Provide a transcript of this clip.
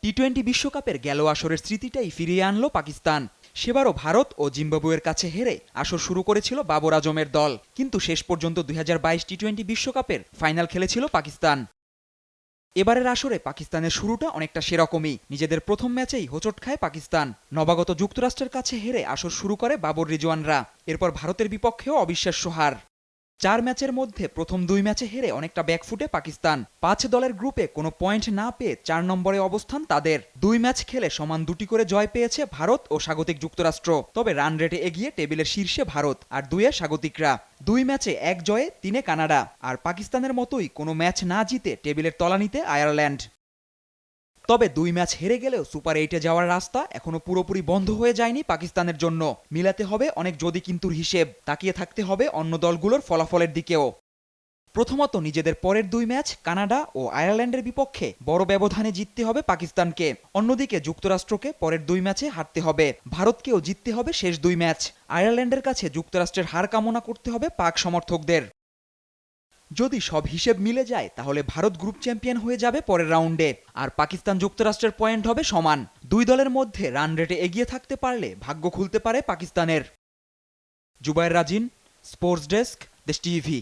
টি-20 বিশ্বকাপের গেল আসরের স্মৃতিটাই ফিরিয়ে আনলো পাকিস্তান। সেবারও ভারত ও জিম্বাবুয়ের কাছে হেরে আসর শুরু করেছিল বাবর আজমের দল, কিন্তু শেষ পর্যন্ত 2022 টি-20 বিশ্বকাপের ফাইনাল খেলেছিল পাকিস্তান। এবারের আসরে পাকিস্তানের শুরুটা অনেকটা সেরকমই। নিজেদের প্রথম ম্যাচেই হোঁচট খায় পাকিস্তান। নবাগত যুক্তরাষ্ট্রের কাছে হেরে আসর শুরু করে বাবর রিজওয়ানরা। এরপর ভারতের বিপক্ষেও অবিশ্বাস্য হার। 4 ম্যাচের মধ্যে প্রথম 2 ম্যাচে হেরে অনেকটা ব্যাকফুটে পাকিস্তান। 5 দলের গ্রুপে কোনো পয়েন্ট না পেয়ে 4 নম্বরে অবস্থান তাদের। 2 ম্যাচ খেলে সমান 2টি করে জয় পেয়েছে ভারত ও স্বাগতিক যুক্তরাষ্ট্র। তবে রান রেটে এগিয়ে টেবিলের শীর্ষে ভারত আর 2-এ স্বাগতিকরা। 2 ম্যাচে 1 জয়ে 3-এ কানাডা। আর পাকিস্তানের মতোই কোনো ম্যাচ না জিতে টেবিলের তলানিতে আয়ারল্যান্ড। তবে 2 ম্যাচ হেরে গেলেও সুপার 8-এ যাওয়ার রাস্তা এখনো পুরোপুরি বন্ধ হয়ে যায়নি পাকিস্তানের জন্য। মিলাতে হবে অনেক যদি কিন্তুর হিসেব, তাকিয়ে থাকতে হবে অন্য দলগুলোর ফলাফলের দিকেও। প্রথমত নিজেদের পরের 2 ম্যাচ কানাডা ও আয়ারল্যান্ডের বিপক্ষে বড় ব্যবধানে জিততে হবে পাকিস্তানকে। অন্যদিকে যুক্তরাষ্ট্রকে পরের 2 ম্যাচে হারতে হবে। ভারতকেও জিততে হবে শেষ 2 ম্যাচ। আয়ারল্যান্ডের কাছে যুক্তরাষ্ট্রের হার কামনা করতে হবে পাক সমর্থকদের। যদি সব হিসেব মিলে যায় তাহলে ভারত গ্রুপ চ্যাম্পিয়ন হয়ে যাবে পরের রাউন্ডে, আর পাকিস্তান যুক্তরাষ্ট্রের পয়েন্ট হবে সমান। 2 দলের মধ্যে রান রেটে এগিয়ে থাকতে পারলে ভাগ্য খুলতে পারে পাকিস্তানের। জুবায়ের রাজিন, স্পোর্টস ডেস্ক, দেশ টিভি।